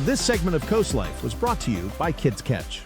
This segment of CoastLife was brought to you by Kids Ketch.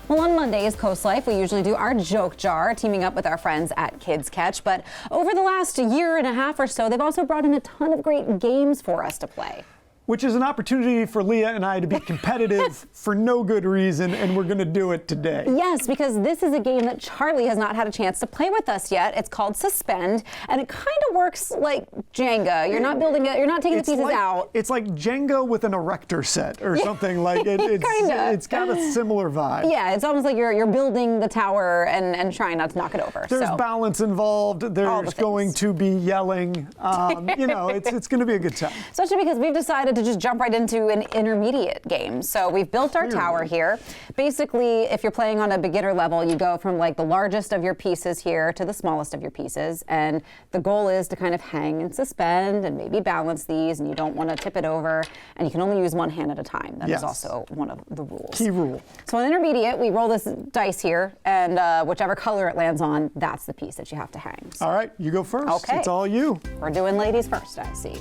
Well, on Mondays, CoastLife, we usually do our joke jar, teaming up with our friends at Kids Ketch. But over the last year and a half or so, they've also brought in a ton of great games for us to play. Which is an opportunity for Leah and I to be competitive for no good reason, and we're going to do it today. Yes, because this is a game that Charlie has not had a chance to play with us yet. It's called Suspend, and it kind of works like Jenga. You're not building it, you're not taking the pieces out. It's like Jenga with an erector set or something like it. It's got a similar vibe. Yeah, it's almost like you're building the tower and trying not to knock it over. There's balance involved. There's going to be yelling. It's going to be a good time. Especially because we've decided to just jump right into an intermediate game. So we've built our tower here. Basically, if you're playing on a beginner level, you go from like the largest of your pieces here to the smallest of your pieces. And the goal is to kind of hang and suspend and maybe balance these, and you don't want to tip it over. And you can only use one hand at a time. That is also one of the rules. Key rule. So in intermediate, we roll this dice here, and whichever color it lands on, that's the piece that you have to hang. So, all right, you go first. Okay. It's all you. We're doing ladies first, I see.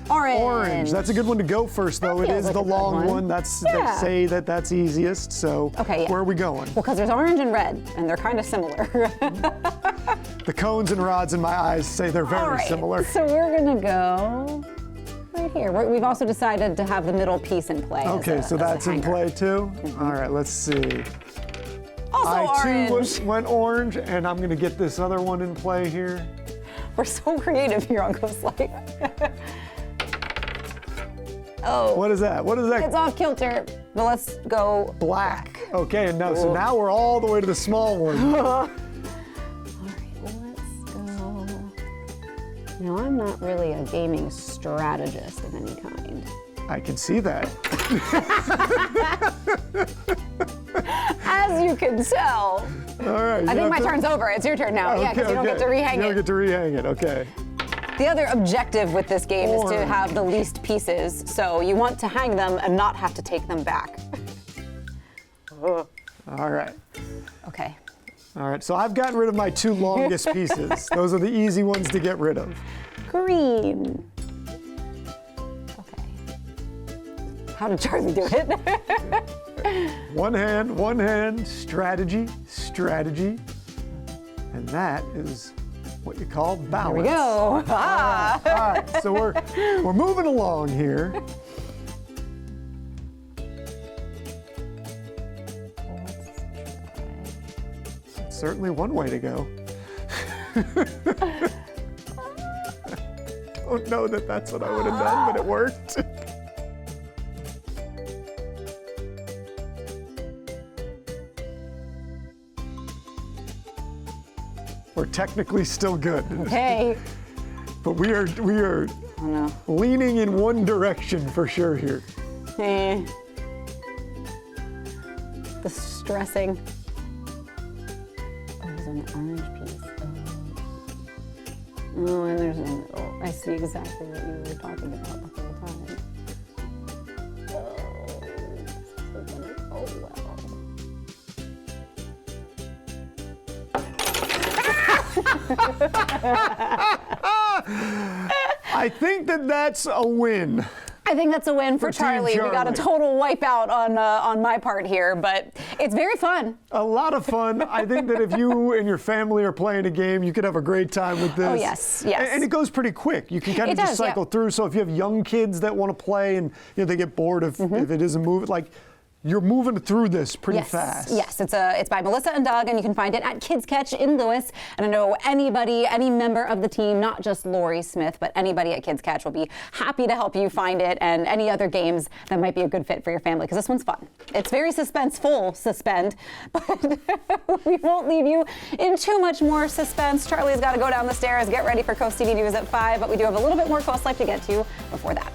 Orange. That's a good one to go first, though. It is the long one. They say that's easiest. So where are we going? Well, because there's orange and red, and they're kind of similar. The cones and rods in my eyes say they're very similar. So we're going to go right here. We've also decided to have the middle piece in play. Okay, so that's in play too? All right, let's see. Also orange. Too went orange, and I'm going to get this other one in play here. We're so creative here on CoastLife. Oh. What is that? What is that? It's off kilter, but let's go black. Okay, and so now we're all the way to the small one. All right, let's go. Now, I'm not really a gaming strategist of any kind. I can see that. As you can tell. All right. I think my turn's over. It's your turn now. Okay, yeah, because you don't get to rehang it. You don't get to rehang it, okay. The other objective with this game is to have the least pieces, so you want to hang them and not have to take them back. All right. Okay. All right, so I've gotten rid of my two longest pieces. Those are the easy ones to get rid of. Green. Okay. How did Charlie do it? One hand, strategy. And that is what you call balance. Here we go. All right, so we're moving along here. That's certainly one way to go. I don't know that that's what I would have done, but it worked. We're technically still good. Okay. But we are leaning in one direction for sure here. The stressing. Oh, there's an orange piece. Oh, and there's a middle. I see exactly what you were talking about the whole time. Oh, well. I think that's a win. I think that's a win for Charlie. We got a total wipeout on my part here, but it's very fun. A lot of fun. I think that if you and your family are playing a game, you could have a great time with this. Oh, yes. And it goes pretty quick. You can kind of just cycle through. So if you have young kids that want to play and they get bored if it isn't moving, like you're moving through this pretty fast. Yes, it's by Melissa and Doug, and you can find it at Kids Ketch in Lewis. And I know any member of the team, not just Lori Smith, but anybody at Kids Ketch will be happy to help you find it and any other games that might be a good fit for your family, because this one's fun. It's very suspenseful, but we won't leave you in too much more suspense. Charlie's got to go down the stairs, get ready for Coast TV News at 5, but we do have a little bit more CoastLife to get to before that.